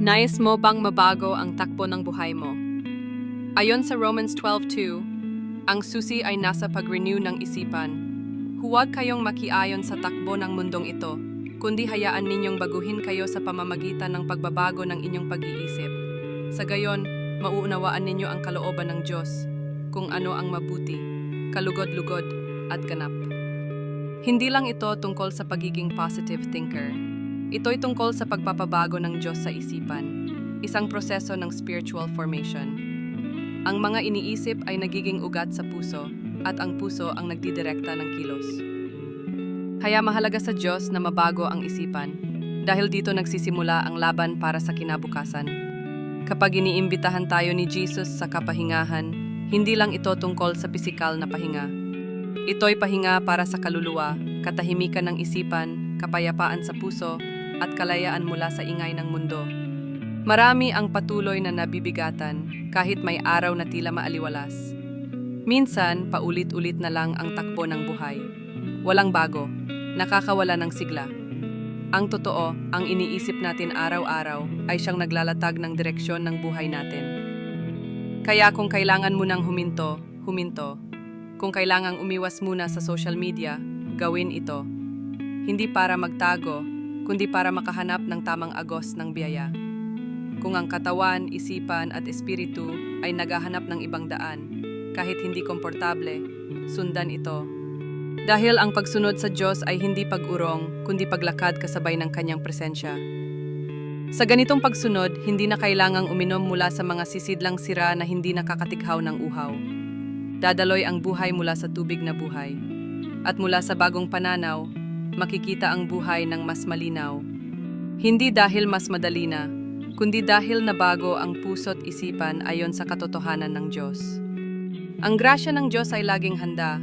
Nais mo bang mabago ang takbo ng buhay mo? Ayon sa Romans 12:2, ang susi ay nasa pag-renew ng isipan. Huwag kayong makiayon sa takbo ng mundong ito, kundi hayaan ninyong baguhin kayo sa pamamagitan ng pagbabago ng inyong pag-iisip. Sa gayon, mauunawaan ninyo ang kalooban ng Diyos, kung ano ang mabuti, kalugod-lugod at ganap. Hindi lang ito tungkol sa pagiging positive thinker. Ito'y tungkol sa pagpapabago ng Diyos sa isipan, isang proseso ng spiritual formation. Ang mga iniisip ay nagiging ugat sa puso, at ang puso ang nagdidirekta ng kilos. Kaya mahalaga sa Diyos na mabago ang isipan, dahil dito nagsisimula ang laban para sa kinabukasan. Kapag iniimbitahan tayo ni Jesus sa kapahingahan, hindi lang ito tungkol sa pisikal na pahinga. Ito'y pahinga para sa kaluluwa, katahimikan ng isipan, kapayapaan sa puso, at kalayaan mula sa ingay ng mundo. Marami ang patuloy na nabibigatan kahit may araw na tila maaliwalas. Minsan, paulit-ulit na lang ang takbo ng buhay. Walang bago, nakakawala ng sigla. Ang totoo, ang iniisip natin araw-araw ay siyang naglalatag ng direksyon ng buhay natin. Kaya kung kailangan mo nang huminto, huminto. Kung kailangang umiwas muna sa social media, gawin ito. Hindi para magtago, kundi para makahanap ng tamang agos ng biyaya. Kung ang katawan, isipan at espiritu ay naghahanap ng ibang daan, kahit hindi komportable, sundan ito. Dahil ang pagsunod sa Diyos ay hindi pag-urong, kundi paglakad kasabay ng Kanyang presensya. Sa ganitong pagsunod, hindi na kailangang uminom mula sa mga sisidlang sira na hindi nakakatikhaw ng uhaw. Dadaloy ang buhay mula sa tubig na buhay. At mula sa bagong pananaw, makikita ang buhay ng mas malinaw. Hindi dahil mas madali na, kundi dahil nabago ang puso't isipan ayon sa katotohanan ng Diyos. Ang grasya ng Diyos ay laging handa,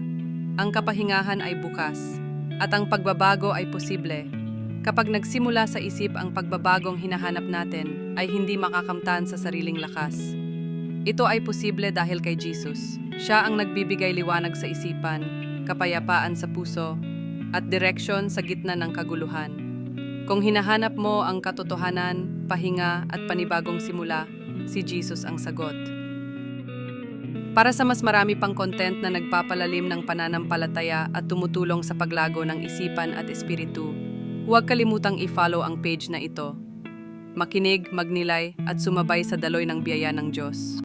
ang kapahingahan ay bukas, at ang pagbabago ay posible. Kapag nagsimula sa isip ang pagbabagong hinahanap natin, ay hindi makakamtan sa sariling lakas. Ito ay posible dahil kay Jesus. Siya ang nagbibigay liwanag sa isipan, kapayapaan sa puso, at direksyon sa gitna ng kaguluhan. Kung hinahanap mo ang katotohanan, pahinga at panibagong simula, si Jesus ang sagot. Para sa mas marami pang content na nagpapalalim ng pananampalataya at tumutulong sa paglago ng isipan at espiritu, huwag kalimutang i-follow ang page na ito. Makinig, magnilay at sumabay sa daloy ng biyaya ng Diyos.